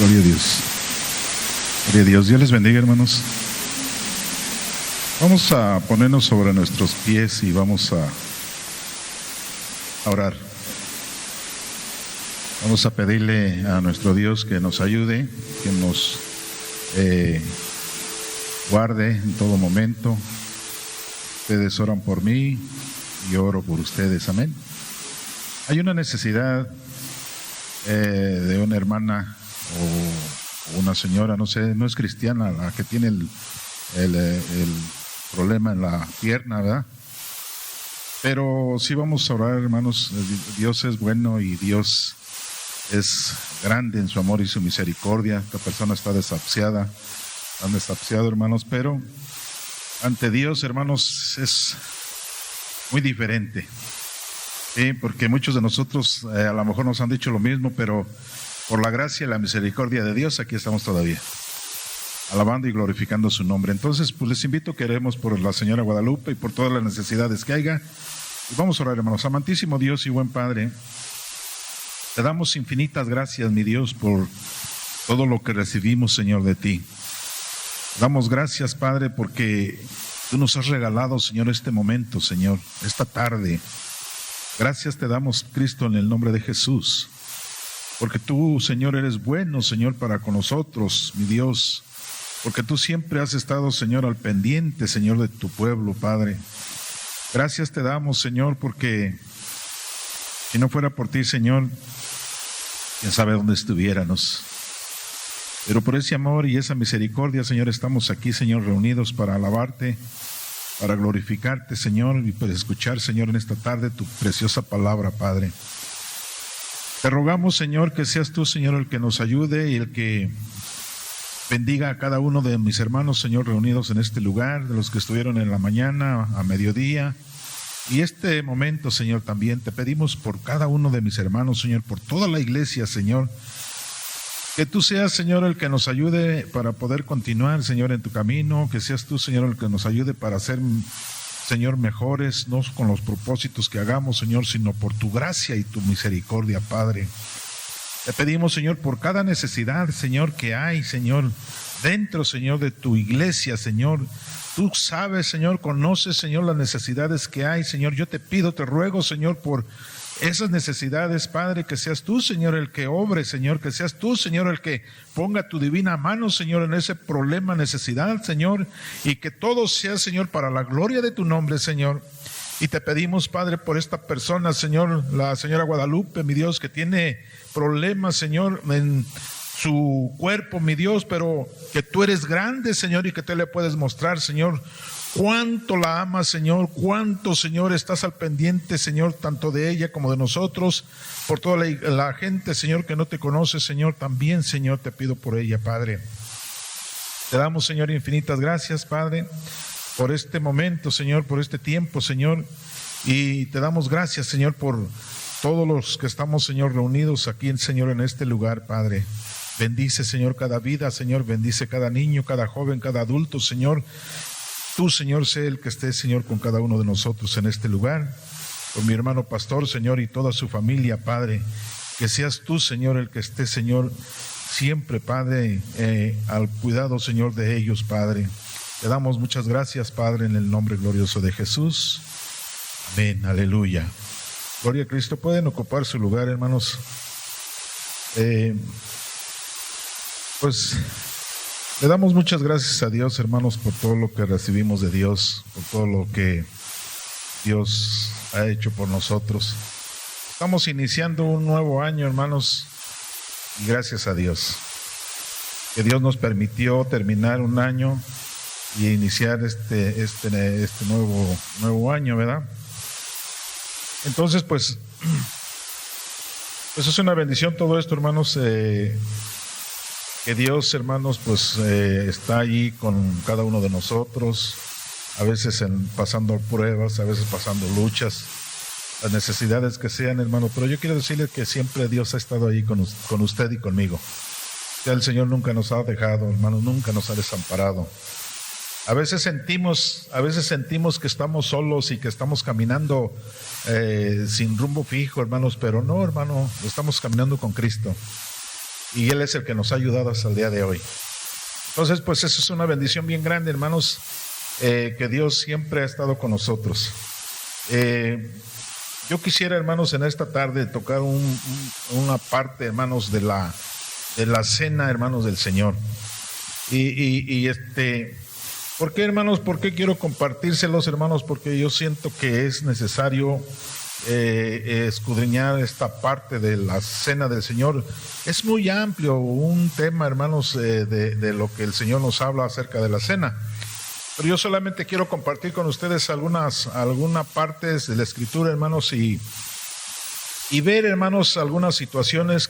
Gloria a Dios. Gloria a Dios. Dios les bendiga, hermanos. Vamos a ponernos sobre nuestros pies y vamos a orar. Vamos a pedirle a nuestro Dios que nos ayude, que nos guarde en todo momento. Ustedes oran por mí y oro por ustedes. Amén. Hay una necesidad de una hermana o una señora, no sé, no es cristiana, la que tiene el problema en la pierna, ¿verdad? Pero sí vamos a orar, hermanos. Dios es bueno y Dios es grande en su amor y su misericordia. Esta persona está desahuciada, están desahuciados, hermanos, pero ante Dios, hermanos, es muy diferente. Sí, porque muchos de nosotros a lo mejor nos han dicho lo mismo, pero por la gracia y la misericordia de Dios, aquí estamos todavía, alabando y glorificando su nombre. Entonces, pues les invito, que oremos por la señora Guadalupe y por todas las necesidades que haya. Y vamos a orar, hermanos. Amantísimo Dios y buen Padre, te damos infinitas gracias, mi Dios, por todo lo que recibimos, Señor, de ti. Damos gracias, Padre, porque tú nos has regalado, Señor, este momento, Señor, esta tarde. Gracias te damos, Cristo, en el nombre de Jesús, porque tú, Señor, eres bueno, Señor, para con nosotros, mi Dios, porque tú siempre has estado, Señor, al pendiente, Señor, de tu pueblo, Padre. Gracias te damos, Señor, porque si no fuera por ti, Señor, quién sabe dónde estuviéramos. Pero por ese amor y esa misericordia, Señor, estamos aquí, Señor, reunidos para alabarte, para glorificarte, Señor, y para escuchar, Señor, en esta tarde tu preciosa palabra, Padre. Te rogamos, Señor, que seas tú, Señor, el que nos ayude y el que bendiga a cada uno de mis hermanos, Señor, reunidos en este lugar, de los que estuvieron en la mañana, a mediodía. Y este momento, Señor, también te pedimos por cada uno de mis hermanos, Señor, por toda la iglesia, Señor. Que tú seas, Señor, el que nos ayude para poder continuar, Señor, en tu camino. Que seas tú, Señor, el que nos ayude para ser, Señor, mejores, no con los propósitos que hagamos, Señor, sino por tu gracia y tu misericordia, Padre. Te pedimos, Señor, por cada necesidad, Señor, que hay, Señor, dentro, Señor, de tu iglesia, Señor. Tú sabes, Señor, conoces, Señor, las necesidades que hay, Señor. Yo te pido, te ruego, Señor, por esas necesidades, Padre, que seas tú, Señor, el que obre, Señor, que seas tú, Señor, el que ponga tu divina mano, Señor, en ese problema, necesidad, Señor, y que todo sea, Señor, para la gloria de tu nombre, Señor. Y te pedimos, Padre, por esta persona, Señor, la señora Guadalupe, mi Dios, que tiene problemas, Señor, en su cuerpo, mi Dios, pero que tú eres grande, Señor, y que te le puedes mostrar, Señor, cuánto la amas, Señor, cuánto, Señor, estás al pendiente, Señor, tanto de ella como de nosotros, por toda la gente, Señor, que no te conoce, Señor, también, Señor, te pido por ella, Padre. Te damos, Señor, infinitas gracias, Padre, por este momento, Señor, por este tiempo, Señor, y te damos gracias, Señor, por todos los que estamos, Señor, reunidos aquí, Señor, en este lugar, Padre. Bendice, Señor, cada vida, Señor, bendice cada niño, cada joven, cada adulto, Señor. Tú, Señor, sé el que esté, Señor, con cada uno de nosotros en este lugar, con mi hermano pastor, Señor, y toda su familia, Padre. Que seas tú, Señor, el que esté, Señor, siempre, Padre, al cuidado, Señor, de ellos, Padre. Te damos muchas gracias, Padre, en el nombre glorioso de Jesús. Amén, aleluya. Gloria a Cristo. Pueden ocupar su lugar, hermanos. Pues le damos muchas gracias a Dios, hermanos, por todo lo que recibimos de Dios, por todo lo que Dios ha hecho por nosotros. Estamos iniciando un nuevo año, hermanos, y gracias a Dios, que Dios nos permitió terminar un año y iniciar este nuevo año, ¿verdad? Entonces, pues es una bendición todo esto, hermanos, que Dios, hermanos, pues está allí con cada uno de nosotros, a veces pasando pruebas, a veces pasando luchas, las necesidades que sean, hermano, pero yo quiero decirle que siempre Dios ha estado ahí con usted y conmigo. Ya el Señor nunca nos ha dejado, hermano, nunca nos ha desamparado. A veces sentimos que estamos solos y que estamos caminando sin rumbo fijo, hermanos, pero no, hermano, estamos caminando con Cristo. y Él es el que nos ha ayudado hasta el día de hoy. Entonces, pues eso es una bendición bien grande, hermanos, que Dios siempre ha estado con nosotros. Yo quisiera, hermanos, en esta tarde tocar una parte, hermanos, de la cena, hermanos, del Señor. ¿Por qué, hermanos? ¿Por qué quiero compartírselos, hermanos? Porque yo siento que es necesario escudriñar esta parte de la cena del Señor. Es muy amplio un tema, hermanos, de lo que el Señor nos habla acerca de la cena. Pero yo solamente quiero compartir con ustedes algunas partes de la Escritura, hermanos, y ver, hermanos, algunas situaciones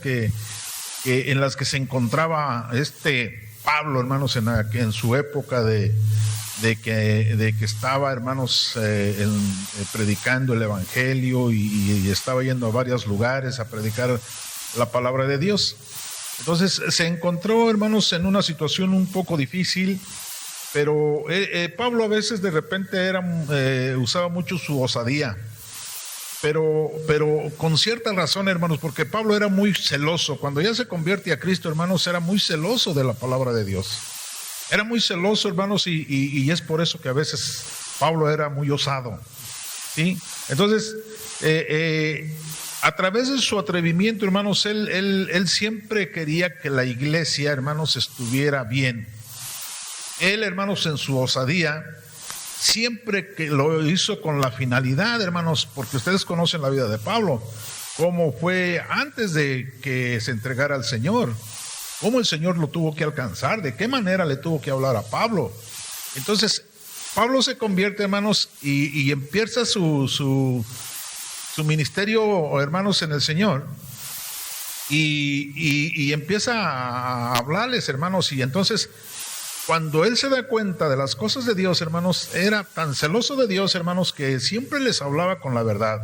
en las que se encontraba Pablo, hermanos, en su época de que estaba, hermanos, predicando el Evangelio y estaba yendo a varios lugares a predicar la palabra de Dios. Entonces se encontró, hermanos, en una situación un poco difícil, pero Pablo a veces de repente usaba mucho su osadía, pero con cierta razón, hermanos, porque Pablo era muy celoso. Cuando ya se convierte a Cristo, hermanos, era muy celoso de la palabra de Dios. Era muy celoso, hermanos, y es por eso que a veces Pablo era muy osado, ¿sí? Entonces, a través de su atrevimiento, hermanos, él siempre quería que la iglesia, hermanos, estuviera bien. Él, hermanos, en su osadía, siempre que lo hizo con la finalidad, hermanos, porque ustedes conocen la vida de Pablo, cómo fue antes de que se entregara al Señor, cómo el Señor lo tuvo que alcanzar, de qué manera le tuvo que hablar a Pablo. Entonces, Pablo se convierte, hermanos, y empieza su ministerio, hermanos, en el Señor, y empieza a hablarles, hermanos, y entonces, cuando él se da cuenta de las cosas de Dios, hermanos, era tan celoso de Dios, hermanos, que siempre les hablaba con la verdad.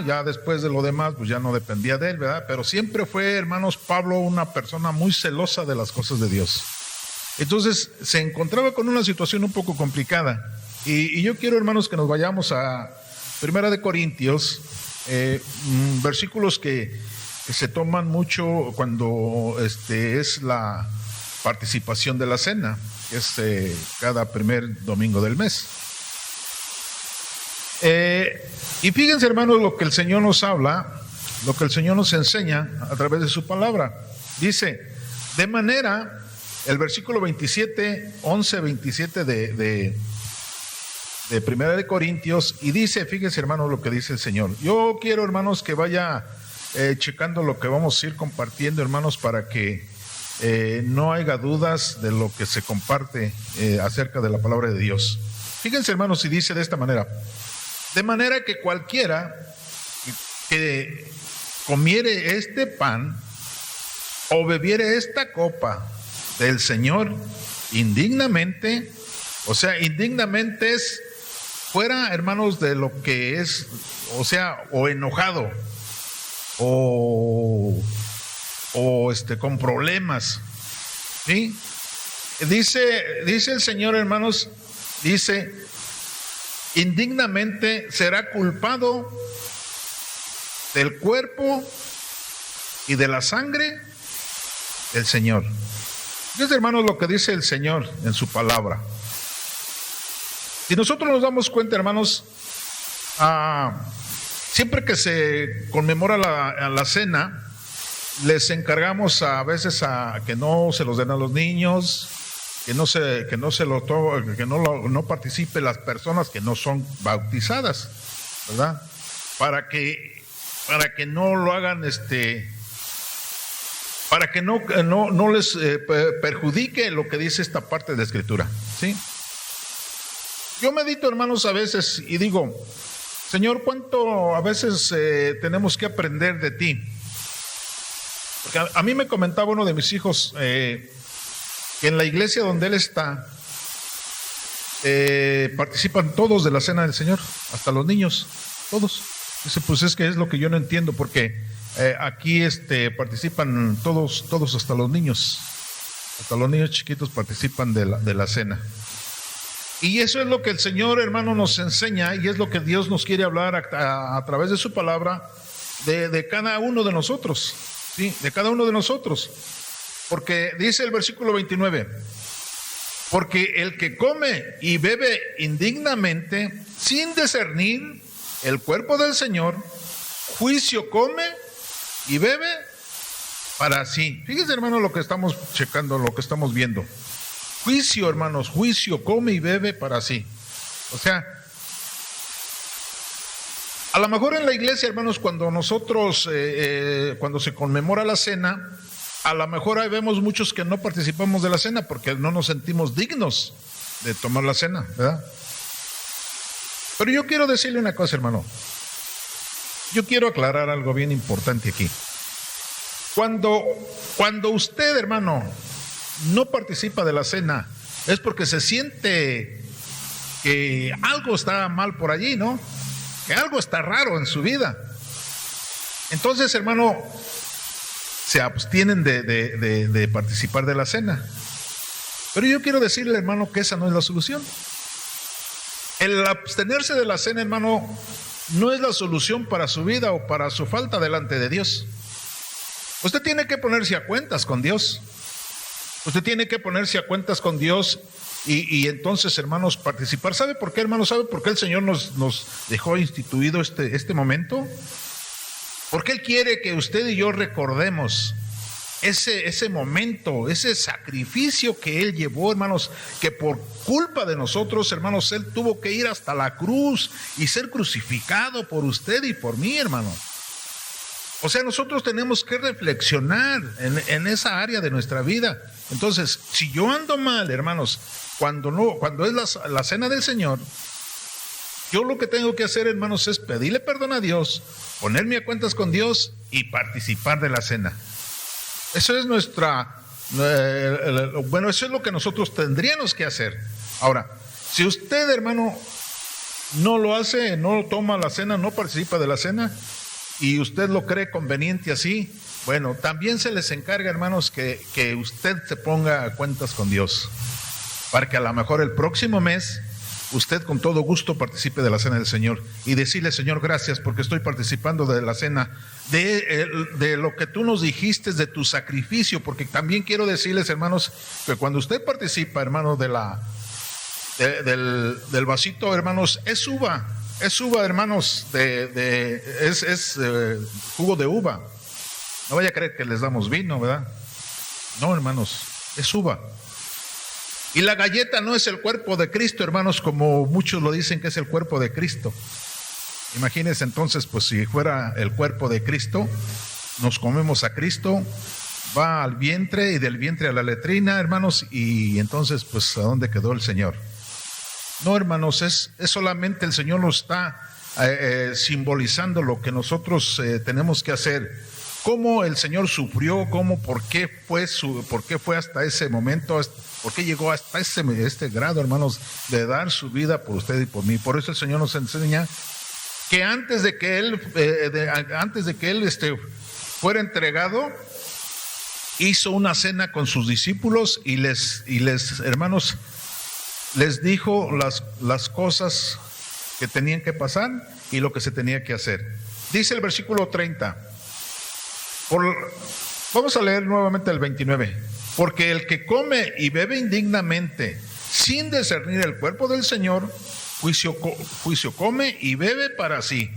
Ya después de lo demás, pues ya no dependía de él, ¿verdad? Pero siempre fue, hermanos, Pablo una persona muy celosa de las cosas de Dios. Entonces, se encontraba con una situación un poco complicada. Y yo quiero, hermanos, que nos vayamos a 1 Corintios, versículos que se toman mucho cuando es la participación de la cena, que es cada primer domingo del mes. Y fíjense, hermanos, lo que el Señor nos habla, lo que el Señor nos enseña a través de su palabra. Dice, de manera, el versículo 27 de 1 Corintios, y dice, fíjense, hermanos, lo que dice el Señor. Yo quiero, hermanos, que vaya checando lo que vamos a ir compartiendo, hermanos, para que no haya dudas de lo que se comparte acerca de la palabra de Dios. Fíjense, hermanos, y dice de esta manera: de manera que cualquiera que comiere este pan o bebiere esta copa del Señor indignamente, o sea, indignamente es fuera, hermanos, de lo que es, o sea, o enojado, o con problemas, ¿sí? Dice el Señor, hermanos, dice, indignamente será culpado del cuerpo y de la sangre del Señor. Fíjense, hermanos, lo que dice el Señor en su palabra. Si nosotros nos damos cuenta, hermanos, siempre que se conmemora la cena, les encargamos a veces a que no se los den a los niños, que no participen las personas que no son bautizadas, ¿verdad? Para que no lo hagan, para que no les perjudique lo que dice esta parte de la Escritura, ¿sí? Yo medito, hermanos, a veces y digo, Señor, ¿cuánto a veces tenemos que aprender de ti? Porque a mí me comentaba uno de mis hijos que en la iglesia donde él está participan todos de la cena del Señor, hasta los niños, todos. Dice, pues es que es lo que yo no entiendo, porque aquí participan todos hasta los niños chiquitos participan de la cena. Y eso es lo que el Señor, hermano, nos enseña, y es lo que Dios nos quiere hablar a través de su palabra de cada uno de nosotros. ¿sí? De cada uno de nosotros. Porque dice el versículo 29, porque el que come y bebe indignamente, sin discernir el cuerpo del Señor, juicio come y bebe para sí. Fíjense, hermano, lo que estamos checando, lo que estamos viendo. Juicio, hermanos, juicio come y bebe para sí. O sea, a lo mejor en la iglesia, hermanos, cuando nosotros, cuando se conmemora la cena, a lo mejor ahí vemos muchos que no participamos de la cena porque no nos sentimos dignos de tomar la cena, ¿verdad? Pero yo quiero decirle una cosa, hermano. Yo quiero aclarar algo bien importante aquí. Cuando usted, hermano, no participa de la cena, es porque se siente que algo está mal por allí, ¿no? Que algo está raro en su vida. Entonces, hermano, se abstienen de participar de la cena. Pero yo quiero decirle, hermano, que esa no es la solución. El abstenerse de la cena, hermano, no es la solución para su vida o para su falta delante de Dios. Usted tiene que ponerse a cuentas con Dios. Usted tiene que ponerse a cuentas con Dios y entonces, hermanos, participar. ¿Sabe por qué, hermanos? ¿Sabe por qué el Señor nos dejó instituido este momento? Porque Él quiere que usted y yo recordemos ese momento, ese sacrificio que Él llevó, hermanos, que por culpa de nosotros, hermanos, Él tuvo que ir hasta la cruz y ser crucificado por usted y por mí, hermano. O sea, nosotros tenemos que reflexionar en esa área de nuestra vida. Entonces, si yo ando mal, hermanos, cuando es la cena del Señor, yo lo que tengo que hacer, hermanos, es pedirle perdón a Dios, ponerme a cuentas con Dios y participar de la cena. Eso es eso es lo que nosotros tendríamos que hacer. Ahora, si usted, hermano, no lo hace, no toma la cena, no participa de la cena, y usted lo cree conveniente así, bueno, también se les encarga, hermanos, que usted se ponga a cuentas con Dios, para que a lo mejor el próximo mes usted con todo gusto participe de la cena del Señor y decirle: Señor, gracias porque estoy participando de la cena, de lo que tú nos dijiste, de tu sacrificio, porque también quiero decirles, hermanos, que cuando usted participa, hermano, del vasito, hermanos, es uva, hermanos, es jugo de uva. No vaya a creer que les damos vino, ¿verdad? No, hermanos, es uva. Y la galleta no es el cuerpo de Cristo, hermanos, como muchos lo dicen que es el cuerpo de Cristo. Imagínense entonces, pues si fuera el cuerpo de Cristo, nos comemos a Cristo, va al vientre y del vientre a la letrina, hermanos, y entonces, pues, ¿a dónde quedó el Señor? No, hermanos, es solamente el Señor lo está simbolizando lo que nosotros tenemos que hacer. Cómo el Señor sufrió, por qué fue hasta ese momento, por qué llegó hasta este grado, hermanos, de dar su vida por usted y por mí. Por eso el Señor nos enseña que antes de que Él fuera entregado, hizo una cena con sus discípulos y les hermanos, les dijo las cosas que tenían que pasar y lo que se tenía que hacer. Dice el versículo 30. Vamos a leer nuevamente el 29. Porque el que come y bebe indignamente, sin discernir el cuerpo del Señor, juicio come y bebe para sí.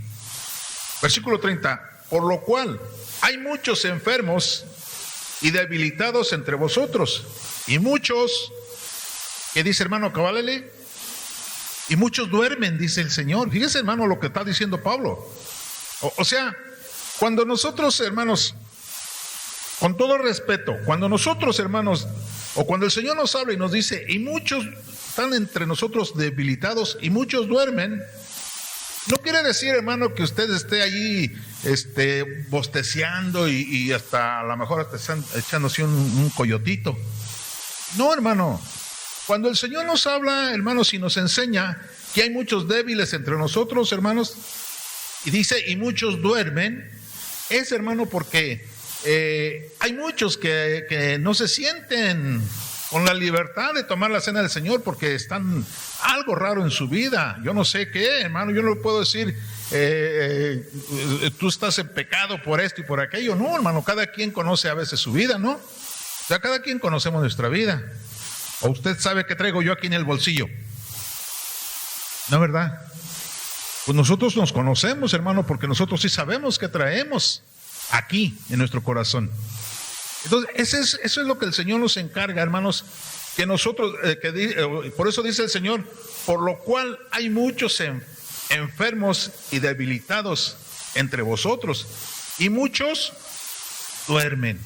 Versículo 30. Por lo cual hay muchos enfermos y debilitados entre vosotros, y muchos, ¿qué dice, hermano? Cabálele. Y muchos duermen, dice el Señor. Fíjese, hermano, lo que está diciendo Pablo. O sea, cuando nosotros, hermanos, con todo respeto, cuando nosotros, hermanos, o cuando el Señor nos habla y nos dice, y muchos están entre nosotros debilitados y muchos duermen, no quiere decir, hermano, que usted esté allí bosteceando y hasta a lo mejor hasta están echándose un coyotito. No, hermano. Cuando el Señor nos habla, hermanos, y nos enseña que hay muchos débiles entre nosotros, hermanos, y dice, y muchos duermen, es, hermano, porque hay muchos que no se sienten con la libertad de tomar la cena del Señor porque están algo raro en su vida. Yo no sé qué, hermano, yo no le puedo decir, tú estás en pecado por esto y por aquello. No, hermano, cada quien conoce a veces su vida, ¿no? O sea, cada quien conocemos nuestra vida. O usted sabe qué traigo yo aquí en el bolsillo. ¿No, verdad? Pues nosotros nos conocemos, hermano, porque nosotros sí sabemos qué traemos aquí en nuestro corazón. Entonces, eso es lo que el Señor nos encarga, hermanos, que nosotros, por eso dice el Señor, por lo cual hay muchos enfermos y debilitados entre vosotros, y muchos duermen.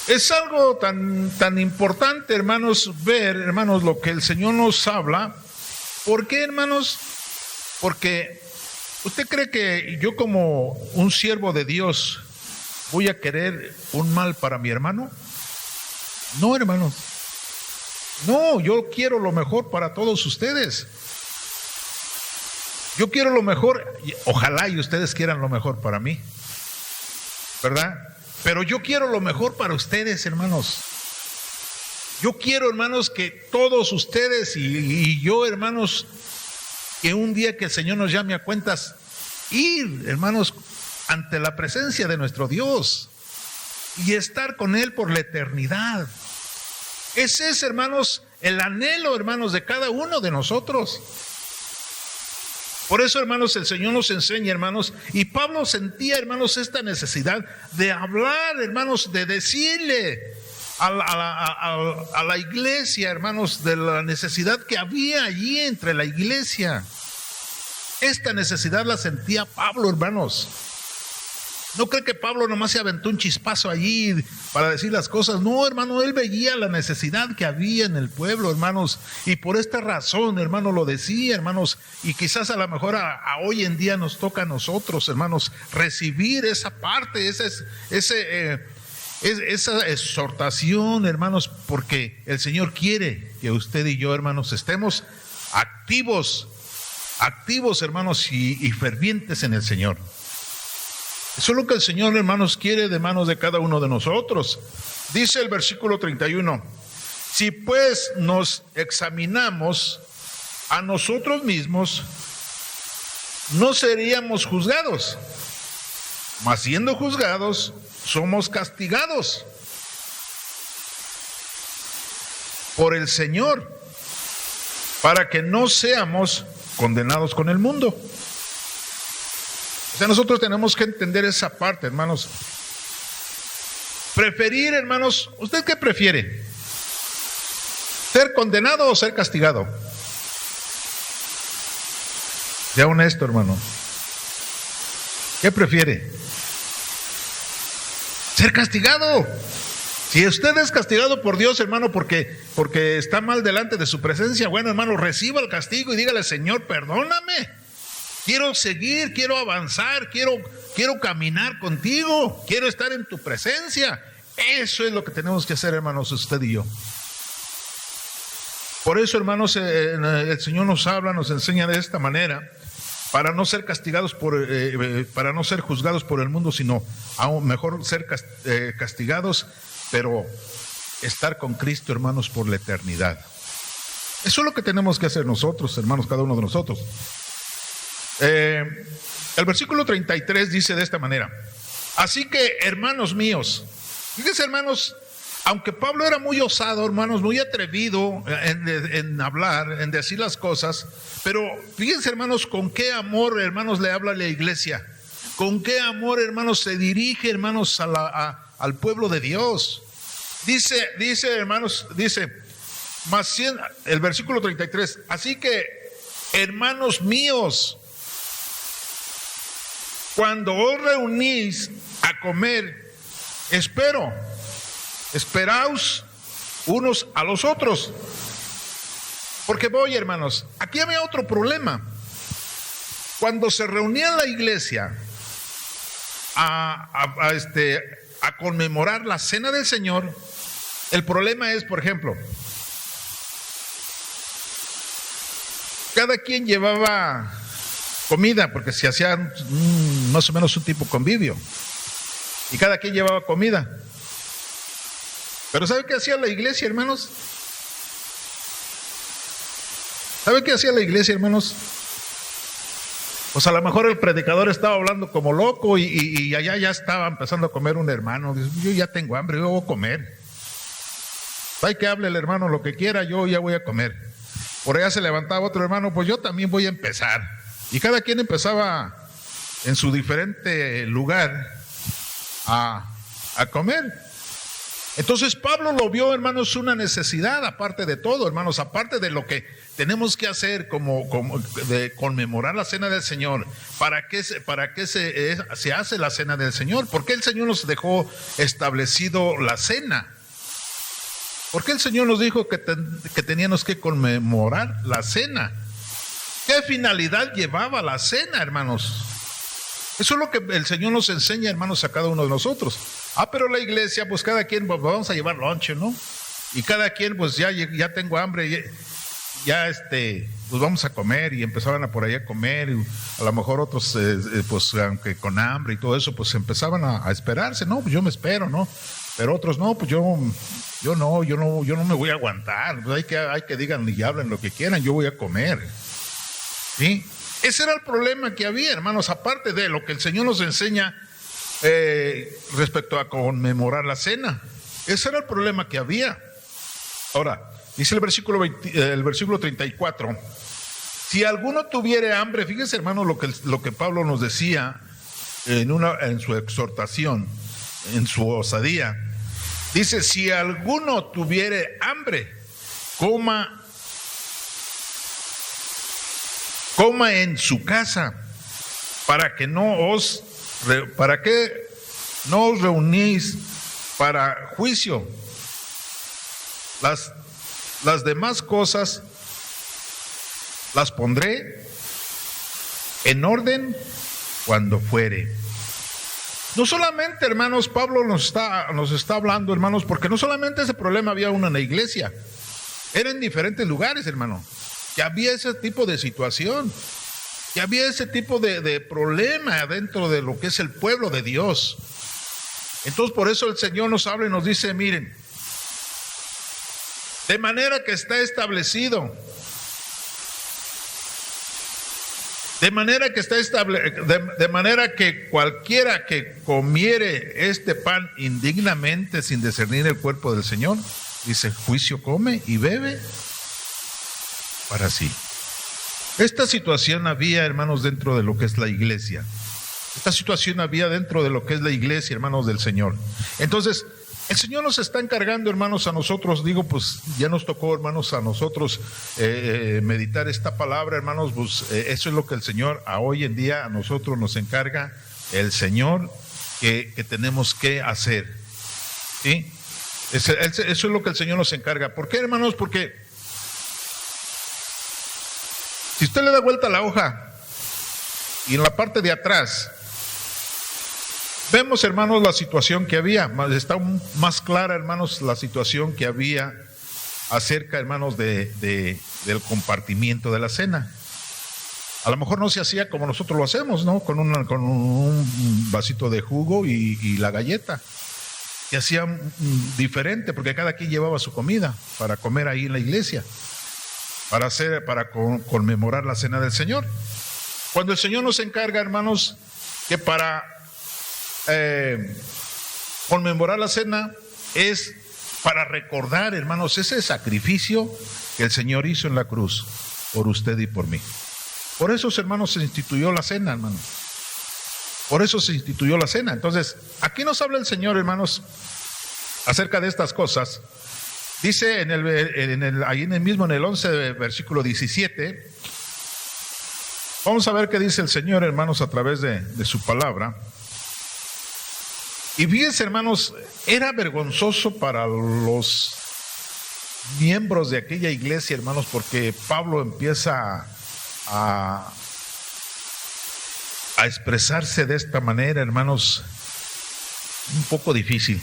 Es algo tan importante, hermanos, ver, hermanos, lo que el Señor nos habla. ¿Por qué, hermanos? Porque ¿usted cree que yo como un siervo de Dios voy a querer un mal para mi hermano? No, hermanos. No, yo quiero lo mejor para todos ustedes. Yo quiero lo mejor, ojalá y ustedes quieran lo mejor para mí, ¿verdad? Pero yo quiero lo mejor para ustedes, hermanos. Yo quiero, hermanos, que todos ustedes y yo, hermanos, que un día que el Señor nos llame a cuentas, ir, hermanos, ante la presencia de nuestro Dios y estar con Él por la eternidad. Ese es, hermanos, el anhelo, hermanos, de cada uno de nosotros. Por eso, hermanos, el Señor nos enseña, hermanos, y Pablo sentía, hermanos, esta necesidad de hablar, hermanos, de decirle a la iglesia, hermanos, de la necesidad que había allí entre la iglesia. Esta necesidad la sentía Pablo, hermanos. ¿No cree que Pablo nomás se aventó un chispazo allí para decir las cosas? No, hermano, él veía la necesidad que había en el pueblo, hermanos, y por esta razón, hermano, lo decía, hermanos, y quizás a lo mejor a hoy en día nos toca a nosotros, hermanos, recibir esa parte, esa exhortación, hermanos, porque el Señor quiere que usted y yo, hermanos, estemos activos, hermanos, y fervientes en el Señor. Eso es lo que el Señor, hermanos, quiere de manos de cada uno de nosotros. Dice el versículo 31, si pues nos examinamos a nosotros mismos, no seríamos juzgados, mas siendo juzgados, somos castigados por el Señor, para que no seamos condenados con el mundo. O sea, nosotros tenemos que entender esa parte, hermanos. Preferir, hermanos, ¿usted qué prefiere? ¿Ser condenado o ser castigado? Sea honesto, hermano. ¿Qué prefiere? Ser castigado. Si usted es castigado por Dios, hermano, porque está mal delante de su presencia, bueno, hermano, reciba el castigo y dígale, Señor, perdóname. Quiero seguir, quiero avanzar, quiero caminar contigo, quiero estar en tu presencia. Eso es lo que tenemos que hacer, hermanos, usted y yo. Por eso, hermanos, el Señor nos habla, nos enseña de esta manera, para no ser castigados para no ser juzgados por el mundo, sino aún mejor ser castigados, pero estar con Cristo, hermanos, por la eternidad. Eso es lo que tenemos que hacer nosotros, hermanos, cada uno de nosotros. El versículo 33 dice de esta manera: así que, hermanos míos, fíjense, hermanos, aunque Pablo era muy osado, hermanos, muy atrevido en hablar, en decir las cosas, pero fíjense, hermanos, con qué amor, hermanos, le habla a la iglesia, con qué amor, hermanos, se dirige, hermanos, al pueblo de Dios. Dice, hermanos, el versículo 33, así que, hermanos míos, cuando os reunís a comer, esperaos unos a los otros. Porque voy, hermanos, aquí había otro problema. Cuando se reunía la iglesia a conmemorar la cena del Señor, el problema es, por ejemplo, cada quien llevaba comida, porque se hacía más o menos un tipo de convivio, y cada quien llevaba comida. Pero ¿sabe qué hacía la iglesia, hermanos? ¿Sabe qué hacía la iglesia, hermanos? Pues a lo mejor el predicador estaba hablando como loco y allá ya estaba empezando a comer un hermano. Dice, yo ya tengo hambre, yo voy a comer. Hay que hable el hermano lo que quiera, yo ya voy a comer. Por allá se levantaba otro hermano, pues yo también voy a empezar. Y cada quien empezaba en su diferente lugar a comer. Entonces Pablo lo vio, hermanos, una necesidad aparte de todo, hermanos, aparte de lo que tenemos que hacer como de conmemorar la cena del Señor. ¿Para qué se hace la cena del Señor? ¿Por qué el Señor nos dejó establecido la cena? ¿Por qué el Señor nos dijo que teníamos que conmemorar la cena? ¿Qué finalidad llevaba la cena, hermanos? Eso es lo que el Señor nos enseña, hermanos, a cada uno de nosotros. Pero la iglesia, pues cada quien, pues, vamos a llevar lonche, ¿no? Y cada quien, pues ya tengo hambre, pues vamos a comer, y empezaban a por ahí a comer, y a lo mejor otros, pues aunque con hambre y todo eso, pues empezaban a esperarse, ¿no? Pues yo me espero, ¿no? Pero otros, no, pues yo no me voy a aguantar, pues hay que digan y hablen lo que quieran, yo voy a comer, ¿sí? Ese era el problema que había, hermanos, aparte de lo que el Señor nos enseña respecto a conmemorar la cena. Ese era el problema que había. Ahora, dice el versículo 34, si alguno tuviere hambre, fíjense, hermanos, lo que Pablo nos decía en su exhortación, en su osadía. Dice, si alguno tuviere hambre, coma en su casa, para que no os reunís para juicio. Las demás cosas las pondré en orden cuando fuere. No solamente, hermanos, Pablo nos está hablando, hermanos, porque no solamente ese problema había uno en la iglesia, era en diferentes lugares, hermano. Que había ese tipo de situación, que había ese tipo de problema dentro de lo que es el pueblo de Dios. Entonces por eso el Señor nos habla y nos dice, miren, de manera que está establecido, de manera que cualquiera que comiere este pan indignamente sin discernir el cuerpo del Señor, dice, juicio come y bebe para sí. Esta situación había, hermanos, dentro de lo que es la iglesia. Esta situación había dentro de lo que es la iglesia, hermanos del Señor. Entonces, el Señor nos está encargando, hermanos, a nosotros, pues ya nos tocó, hermanos, a nosotros meditar esta palabra, hermanos, pues eso es lo que el Señor hoy en día a nosotros nos encarga, el Señor, que tenemos que hacer. ¿Sí? Eso es lo que el Señor nos encarga. ¿Por qué, hermanos? Porque si usted le da vuelta a la hoja y en la parte de atrás vemos, hermanos, la situación que había, está más clara, hermanos, la situación que había acerca, hermanos, del compartimiento de la cena. A lo mejor no se hacía como nosotros lo hacemos, ¿no? Con un vasito de jugo y la galleta. Se hacía diferente porque cada quien llevaba su comida para comer ahí en la iglesia, para conmemorar la cena del Señor. Cuando el Señor nos encarga, hermanos, que para conmemorar la cena es para recordar, hermanos, ese sacrificio que el Señor hizo en la cruz por usted y por mí. Por eso, hermanos, se instituyó la cena, hermanos. Por eso se instituyó la cena. Entonces, aquí nos habla el Señor, hermanos, acerca de estas cosas. Dice ahí en el 11, versículo 17. Vamos a ver qué dice el Señor, hermanos, a través de su palabra. Y fíjense, hermanos, era vergonzoso para los miembros de aquella iglesia, hermanos, porque Pablo empieza a expresarse de esta manera, hermanos, un poco difícil,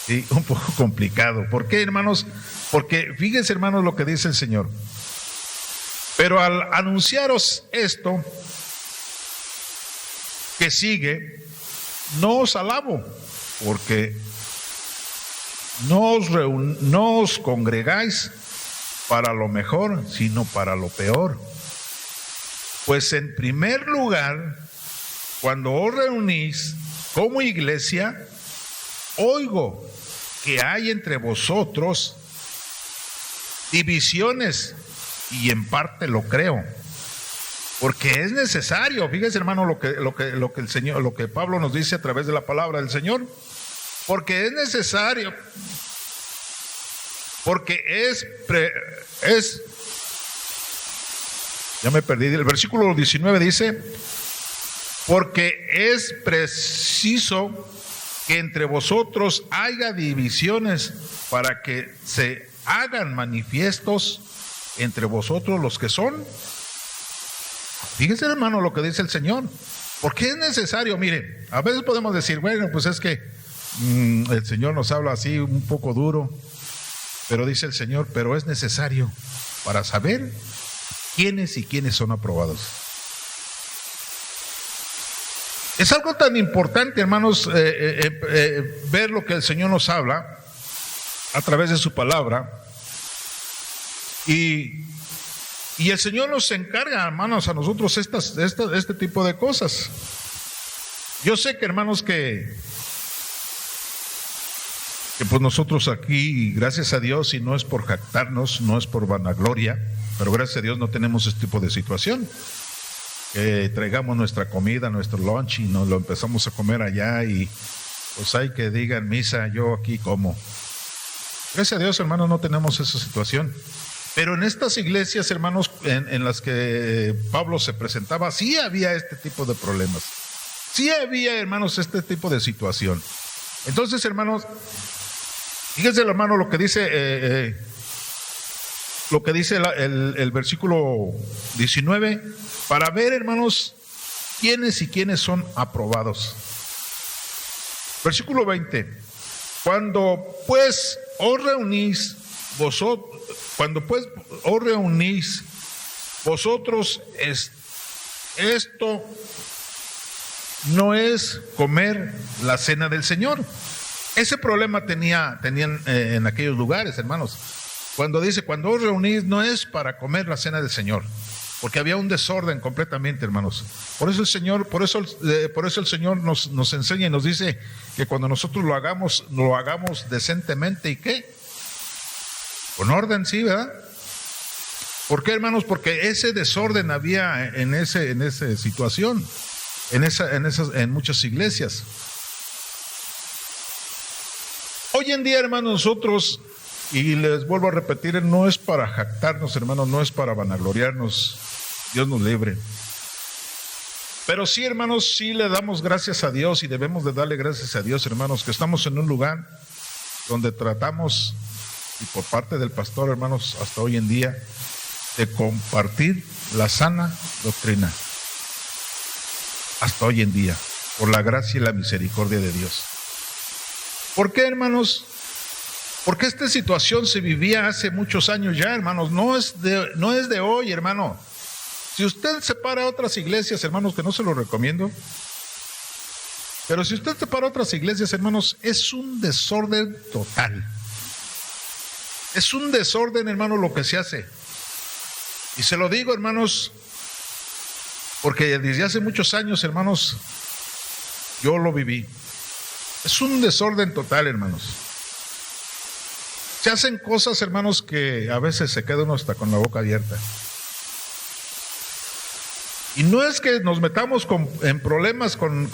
¿sí? Un poco complicado. ¿Por qué, hermanos? Porque fíjense, hermanos, lo que dice el Señor. Pero al anunciaros esto que sigue, no os alabo, porque no os congregáis para lo mejor, sino para lo peor. Pues en primer lugar, cuando os reunís como iglesia, oigo que hay entre vosotros divisiones, y en parte lo creo, porque es necesario. Fíjese, hermano, lo que el Señor, lo que Pablo nos dice a través de la palabra del Señor, porque es necesario, porque ya me perdí. El versículo 19 dice: porque es preciso que entre vosotros haya divisiones, para que se hagan manifiestos entre vosotros los que son. Fíjense, hermano, lo que dice el Señor. Porque es necesario. Mire, a veces podemos decir, bueno, pues es que el Señor nos habla así un poco duro, pero dice el Señor, pero es necesario para saber quiénes y quiénes son aprobados. Es algo tan importante, hermanos, ver lo que el Señor nos habla a través de su palabra. Y el Señor nos encarga, hermanos, a nosotros este tipo de cosas. Yo sé que, hermanos, que pues nosotros aquí, gracias a Dios, y no es por jactarnos, no es por vanagloria, pero gracias a Dios no tenemos este tipo de situación. Que traigamos nuestra comida, nuestro lunch, y nos lo empezamos a comer allá, y pues hay que digan misa, yo aquí como. Gracias a Dios, hermanos, no tenemos esa situación. Pero en estas iglesias, hermanos, en las que Pablo se presentaba, sí había este tipo de problemas. Sí había, hermanos, este tipo de situación. Entonces, hermanos, fíjense, hermano, lo que dice el versículo 19, para ver, hermanos, quiénes y quiénes son aprobados. Versículo 20, cuando pues os reunís vosotros, esto no es comer la cena del Señor. Ese problema tenían en aquellos lugares, hermanos. Cuando os reunís, no es para comer la cena del Señor, porque había un desorden completamente, hermanos. Por eso el Señor nos enseña y nos dice que cuando nosotros lo hagamos decentemente, ¿y qué? Con orden, sí, ¿verdad? ¿Por qué, hermanos? Porque ese desorden había en esa situación, en muchas iglesias. Hoy en día, hermanos, nosotros, y les vuelvo a repetir, no es para jactarnos, hermanos, no es para vanagloriarnos, Dios nos libre. Pero sí, hermanos, sí le damos gracias a Dios, y debemos de darle gracias a Dios, hermanos, que estamos en un lugar donde tratamos, y por parte del pastor, hermanos, hasta hoy en día, de compartir la sana doctrina. Hasta hoy en día, por la gracia y la misericordia de Dios. ¿Por qué, hermanos? Porque esta situación se vivía hace muchos años ya, hermanos. No es de hoy, hermano. Si usted se para a otras iglesias, hermanos, que no se lo recomiendo, pero si usted se para a otras iglesias, hermanos, es un desorden total. Es un desorden, hermano, lo que se hace. Y se lo digo, hermanos, porque desde hace muchos años, hermanos, yo lo viví. Es un desorden total, hermanos. Se hacen cosas, hermanos, que a veces se queda uno hasta con la boca abierta. Y no es que nos metamos en problemas con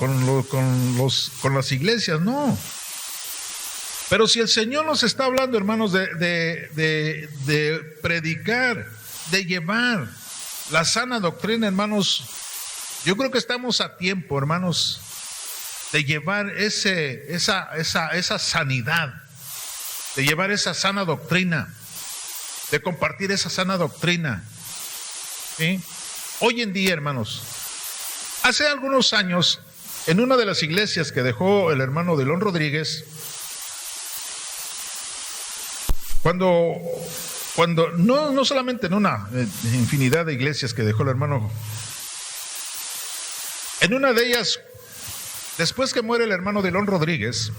las iglesias, no. Pero si el Señor nos está hablando, hermanos, de predicar, de llevar la sana doctrina, hermanos, yo creo que estamos a tiempo, hermanos, de llevar esa sanidad, de llevar esa sana doctrina, de compartir esa sana doctrina. ¿Sí? Hoy en día, hermanos, hace algunos años, en una de las iglesias que dejó el hermano Delón Rodríguez, cuando no solamente en una infinidad de iglesias que dejó el hermano, en una de ellas, después que muere el hermano Delón Rodríguez,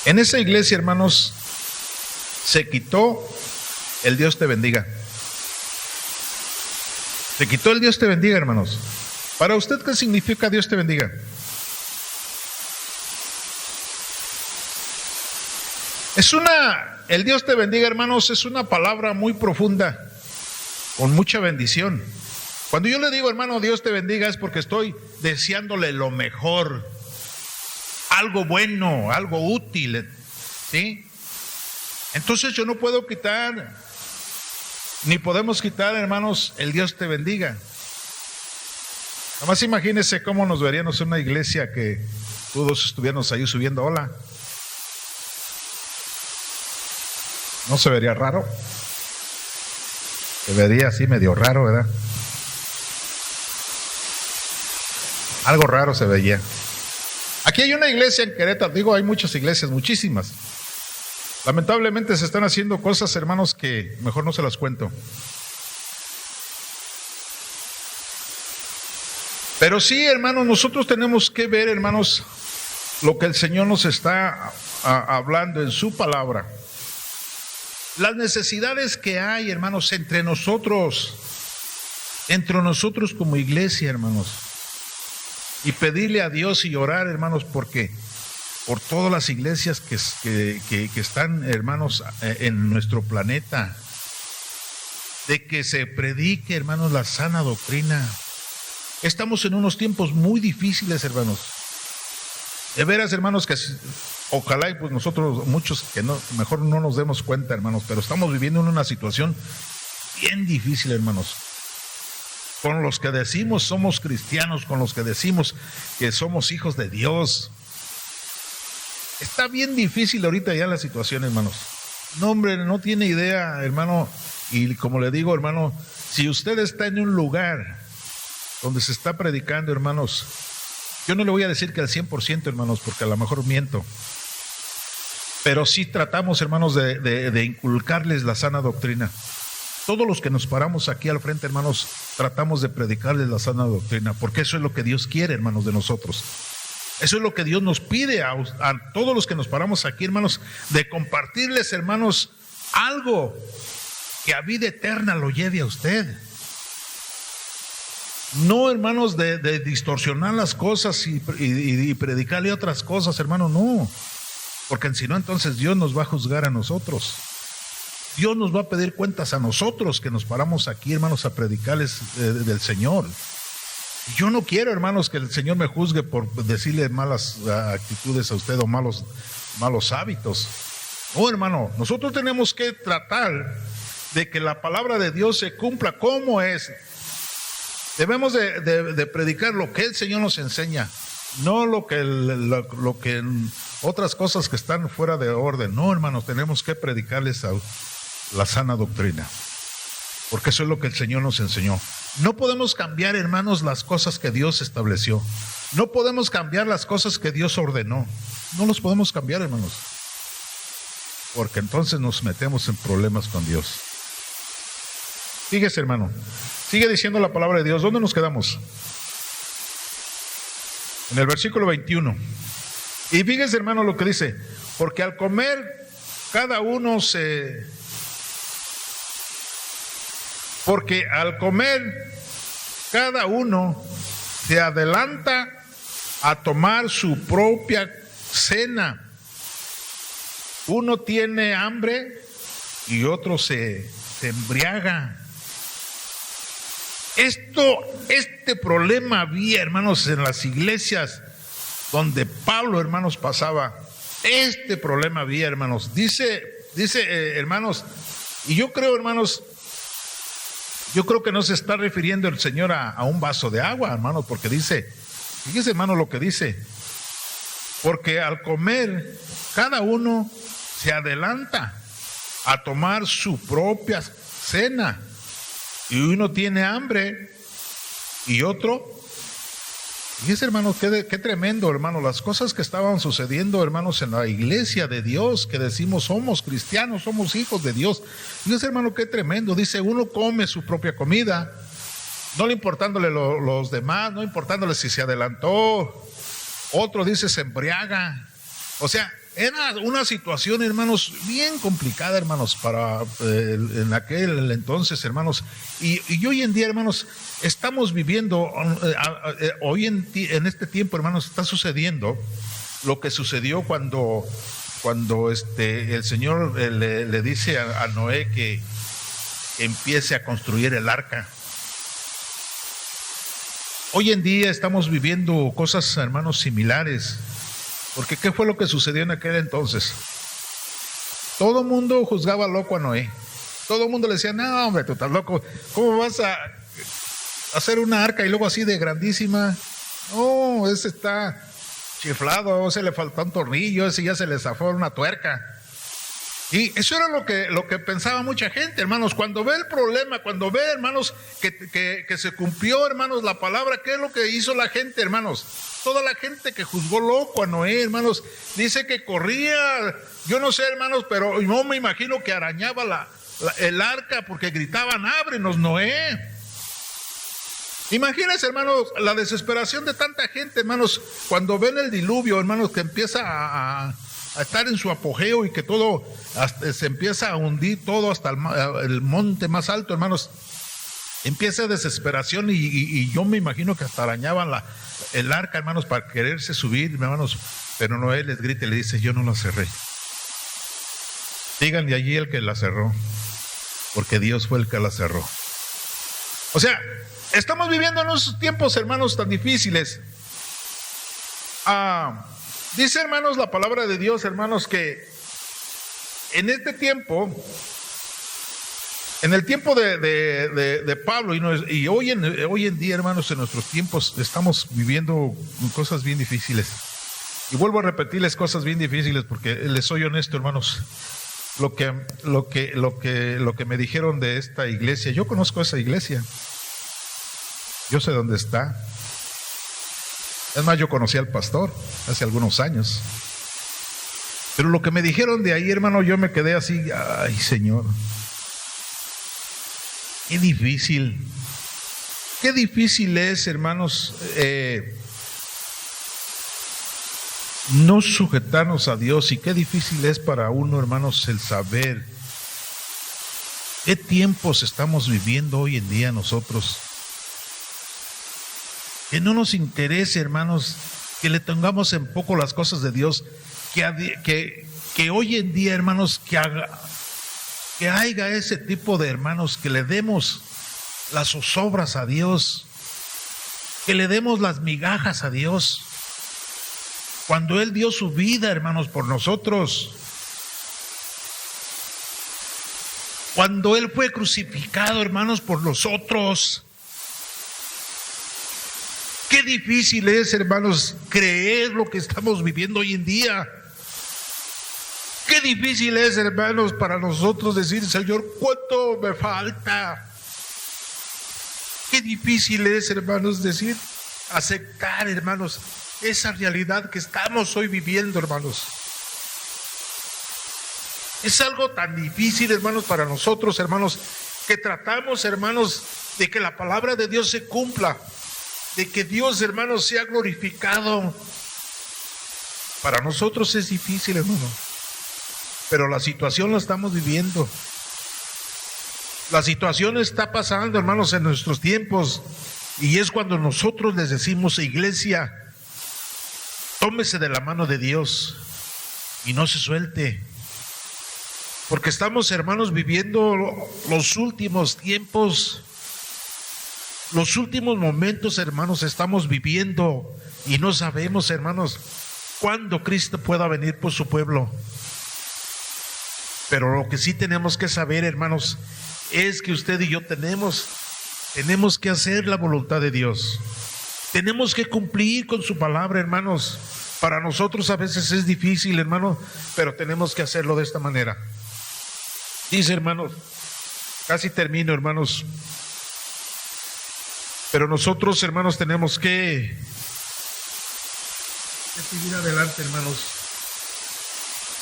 En esa iglesia, hermanos, se quitó el Dios te bendiga. Se quitó el Dios te bendiga, hermanos. Para usted, ¿qué significa Dios te bendiga? El Dios te bendiga, hermanos, es una palabra muy profunda, con mucha bendición. Cuando yo le digo, hermano, Dios te bendiga, es porque estoy deseándole lo mejor, algo bueno, algo útil, ¿sí? Entonces yo no puedo quitar, ni podemos quitar, hermanos, el Dios te bendiga. Nomás imagínense cómo nos veríamos en una iglesia que todos estuviéramos ahí subiendo hola. ¿No se vería raro? Se vería así medio raro, ¿verdad? Algo raro se veía. Aquí hay una iglesia en Querétaro, digo, hay muchas iglesias, muchísimas. Lamentablemente se están haciendo cosas, hermanos, que mejor no se las cuento. Pero sí, hermanos, nosotros tenemos que ver, hermanos, lo que el Señor nos está hablando en su palabra. Las necesidades que hay, hermanos, entre nosotros como iglesia, hermanos. Y pedirle a Dios y orar, hermanos, porque por todas las iglesias que están, hermanos, en nuestro planeta, de que se predique, hermanos, la sana doctrina. Estamos en unos tiempos muy difíciles, hermanos. De veras, hermanos, que ojalá y pues nosotros, muchos que no, mejor no nos demos cuenta, hermanos, pero estamos viviendo en una situación bien difícil, hermanos. Con los que decimos somos cristianos, con los que decimos que somos hijos de Dios. Está bien difícil ahorita ya la situación, hermanos. No, hombre, no tiene idea, hermano. Y como le digo, hermano, si usted está en un lugar donde se está predicando, hermanos, yo no le voy a decir que al 100%, hermanos, porque a lo mejor miento. Pero sí tratamos, hermanos, de inculcarles la sana doctrina. Todos los que nos paramos aquí al frente, hermanos, tratamos de predicarles la sana doctrina, porque eso es lo que Dios quiere, hermanos, de nosotros. Eso es lo que Dios nos pide a todos los que nos paramos aquí, hermanos, de compartirles, hermanos, algo que a vida eterna lo lleve a usted. No, hermanos, de distorsionar las cosas y predicarle otras cosas, hermano, no. Porque si no, entonces Dios nos va a juzgar a nosotros. Dios nos va a pedir cuentas a nosotros que nos paramos aquí, hermanos, a predicarles del Señor. Y yo no quiero, hermanos, que el Señor me juzgue por decirle malas actitudes a usted o malos hábitos. No, hermano, nosotros tenemos que tratar de que la palabra de Dios se cumpla como es. Debemos de predicar lo que el Señor nos enseña, no lo que otras cosas que están fuera de orden. No, hermanos, tenemos que predicarles la sana doctrina, porque eso es lo que el Señor nos enseñó. No podemos cambiar, hermanos, las cosas que Dios estableció. No podemos cambiar las cosas que Dios ordenó. No los podemos cambiar, hermanos, porque entonces nos metemos en problemas con Dios. Fíjese, hermano, sigue diciendo la palabra de Dios. ¿Dónde nos quedamos? En el versículo 21. Y fíjese, hermano, lo que dice: porque al comer cada uno se adelanta a tomar su propia cena. Uno tiene hambre y otro se embriaga. Este problema había, hermanos, en las iglesias donde Pablo, hermanos, pasaba. Este problema había, hermanos. Dice, hermanos, y yo creo, hermanos, que no se está refiriendo el Señor a un vaso de agua, hermanos, porque dice, fíjese, hermano, lo que dice: porque al comer cada uno se adelanta a tomar su propia cena. Y uno tiene hambre y otro. Fíjese, hermano, qué tremendo, hermano, las cosas que estaban sucediendo, hermanos, en la iglesia de Dios, que decimos somos cristianos, somos hijos de Dios. Fíjese, hermano, qué tremendo. Dice, uno come su propia comida, no le importándole los demás, no importándole si se adelantó. Otro dice se embriaga. O sea, era una situación, hermanos, bien complicada, hermanos, para en aquel entonces, hermanos. Y hoy en día, hermanos, estamos viviendo, hoy en este tiempo, hermanos, está sucediendo lo que sucedió cuando el Señor le dice a Noé que empiece a construir el arca. Hoy en día estamos viviendo cosas, hermanos, similares. Porque ¿qué fue lo que sucedió en aquel entonces? Todo el mundo juzgaba loco a Noé. Todo el mundo le decía, no, hombre, tú estás loco. ¿Cómo vas a hacer una arca y luego así de grandísima? No, ese está chiflado, ese le faltó un tornillo, ese ya se le zafó una tuerca. Y eso era lo que pensaba mucha gente, hermanos. Cuando ve el problema, cuando ve, hermanos, que se cumplió, hermanos, la palabra, ¿qué es lo que hizo la gente, hermanos? Toda la gente que juzgó loco a Noé, hermanos, dice que corría, yo no sé, hermanos, pero no me imagino que arañaba el arca porque gritaban, ábrenos, Noé. Imagínense, hermanos, la desesperación de tanta gente, hermanos, cuando ven el diluvio, hermanos, que empieza a estar en su apogeo y que todo se empieza a hundir, todo hasta el monte más alto, hermanos. Empieza desesperación y yo me imagino que hasta arañaban el arca, hermanos, para quererse subir, hermanos. Pero Noé les grita y le dice, yo no la cerré. Digan de allí el que la cerró, porque Dios fue el que la cerró. O sea, estamos viviendo en unos tiempos, hermanos, tan difíciles. Dice, hermanos, la palabra de Dios, hermanos, que en este tiempo, en el tiempo de Pablo y hoy en día, hermanos, en nuestros tiempos estamos viviendo cosas bien difíciles. Y vuelvo a repetirles cosas bien difíciles porque les soy honesto, hermanos. Lo que me dijeron de esta iglesia, yo conozco esa iglesia. Yo sé dónde está. Es más, yo conocí al pastor hace algunos años. Pero lo que me dijeron de ahí, hermano, yo me quedé así, ay, Señor. Qué difícil es, hermanos, no sujetarnos a Dios, y qué difícil es para uno, hermanos, el saber qué tiempos estamos viviendo hoy en día nosotros. Que no nos interese, hermanos, que le tengamos en poco las cosas de Dios, que hoy en día, hermanos, que haya ese tipo de hermanos, que le demos las zozobras a Dios, que le demos las migajas a Dios, cuando Él dio su vida, hermanos, por nosotros, cuando Él fue crucificado, hermanos, por nosotros. Qué difícil es, hermanos, creer lo que estamos viviendo hoy en día. Qué difícil es, hermanos, para nosotros decir, Señor, ¿cuánto me falta? Qué difícil es, hermanos, decir, aceptar, hermanos, esa realidad que estamos hoy viviendo, hermanos. Es algo tan difícil, hermanos, para nosotros, hermanos, que tratamos, hermanos, de que la palabra de Dios se cumpla. De que Dios, hermanos, sea glorificado. Para nosotros es difícil, hermano. Pero la situación la estamos viviendo. La situación está pasando, hermanos, en nuestros tiempos. Y es cuando nosotros les decimos, iglesia, tómese de la mano de Dios y no se suelte. Porque estamos, hermanos, viviendo los últimos tiempos. Los últimos momentos, hermanos, estamos viviendo y no sabemos, hermanos, cuándo Cristo pueda venir por su pueblo. Pero lo que sí tenemos que saber, hermanos, es que usted y yo tenemos que hacer la voluntad de Dios. Tenemos que cumplir con su palabra, hermanos. Para nosotros a veces es difícil, hermano, pero tenemos que hacerlo de esta manera. Dice, hermanos, casi termino, hermanos. Pero nosotros, hermanos, tenemos que seguir adelante, hermanos.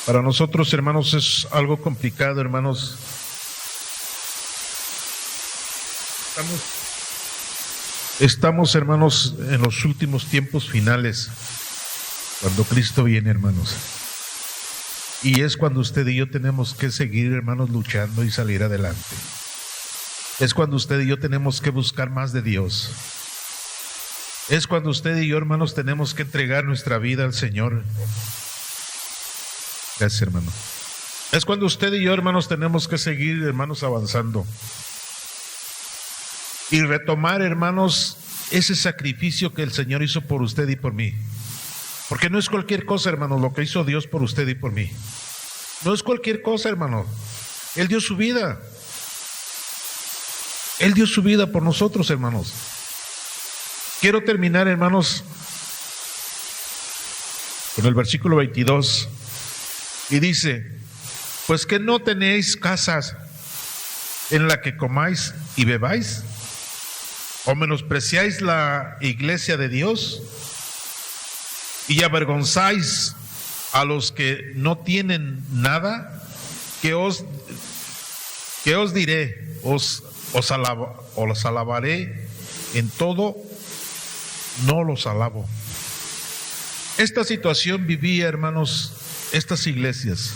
Para nosotros, hermanos, es algo complicado, hermanos. Estamos, hermanos, en los últimos tiempos finales, cuando Cristo viene, hermanos. Y es cuando usted y yo tenemos que seguir, hermanos, luchando y salir adelante. Es cuando usted y yo tenemos que buscar más de Dios. Es cuando usted y yo, hermanos, tenemos que entregar nuestra vida al Señor. Gracias, hermano. Es cuando usted y yo, hermanos, tenemos que seguir, hermanos, avanzando. Y retomar, hermanos, ese sacrificio que el Señor hizo por usted y por mí. Porque no es cualquier cosa, hermanos, lo que hizo Dios por usted y por mí. No es cualquier cosa, hermano. Él dio su vida. Él dio su vida por nosotros, hermanos. Quiero terminar, hermanos, con el versículo 22. Y dice: pues que no tenéis casas en la que comáis y bebáis, o menospreciáis la iglesia de Dios y avergonzáis a los que no tienen nada. Que os diré, os alabaré en todo, no los alabo. Esta situación vivía, hermanos, estas iglesias.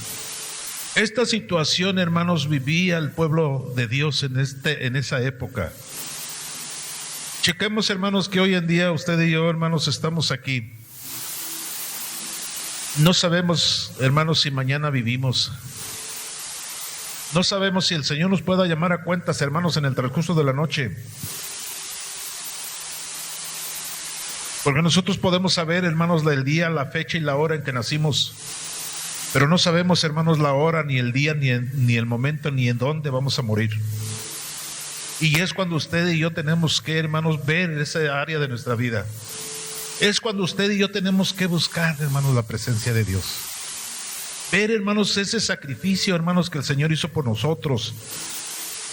Esta situación, hermanos, vivía el pueblo de Dios en esa época. Chequemos, hermanos, que hoy en día usted y yo, hermanos, estamos aquí. No sabemos, hermanos, si mañana vivimos. No sabemos si el Señor nos pueda llamar a cuentas, hermanos, en el transcurso de la noche. Porque nosotros podemos saber, hermanos, el día, la fecha y la hora en que nacimos. Pero no sabemos, hermanos, la hora, ni el día, ni el momento, ni en dónde vamos a morir. Y es cuando usted y yo tenemos que, hermanos, ver esa área de nuestra vida. Es cuando usted y yo tenemos que buscar, hermanos, la presencia de Dios. Ver, hermanos, ese sacrificio, hermanos, que el Señor hizo por nosotros.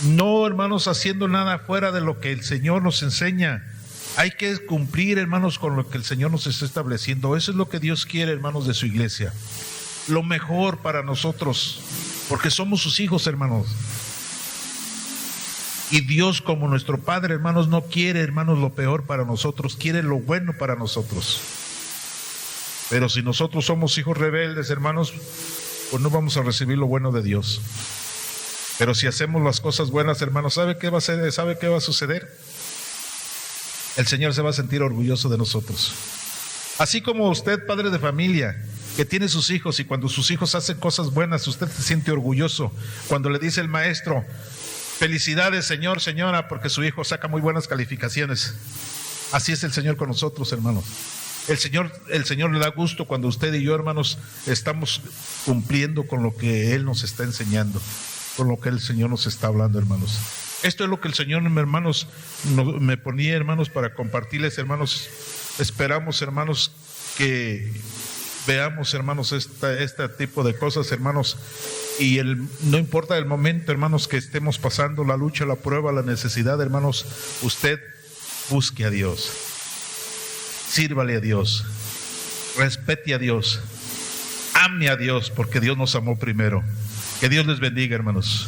No, hermanos, haciendo nada fuera de lo que el Señor nos enseña. Hay que cumplir, hermanos, con lo que el Señor nos está estableciendo. Eso es lo que Dios quiere, hermanos, de su iglesia. Lo mejor para nosotros, porque somos sus hijos, hermanos. Y Dios, como nuestro Padre, hermanos, no quiere, hermanos, lo peor para nosotros, quiere lo bueno para nosotros. Pero si nosotros somos hijos rebeldes, hermanos, pues no vamos a recibir lo bueno de Dios. Pero si hacemos las cosas buenas, hermanos, ¿sabe qué va a ser? ¿Sabe qué va a suceder? El Señor se va a sentir orgulloso de nosotros. Así como usted, padre de familia, que tiene sus hijos, y cuando sus hijos hacen cosas buenas, usted se siente orgulloso. Cuando le dice el maestro: felicidades, señor, señora, porque su hijo saca muy buenas calificaciones. Así es el Señor con nosotros, hermanos. El Señor le da gusto cuando usted y yo, hermanos, estamos cumpliendo con lo que Él nos está enseñando, con lo que el Señor nos está hablando, hermanos. Esto es lo que el Señor, hermanos, me ponía, hermanos, para compartirles, hermanos. Esperamos, hermanos, que veamos, hermanos, este tipo de cosas, hermanos. Y no importa el momento, hermanos, que estemos pasando, la lucha, la prueba, la necesidad, hermanos, usted busque a Dios, sírvale a Dios, respete a Dios, ame a Dios, porque Dios nos amó primero. Que Dios les bendiga, hermanos.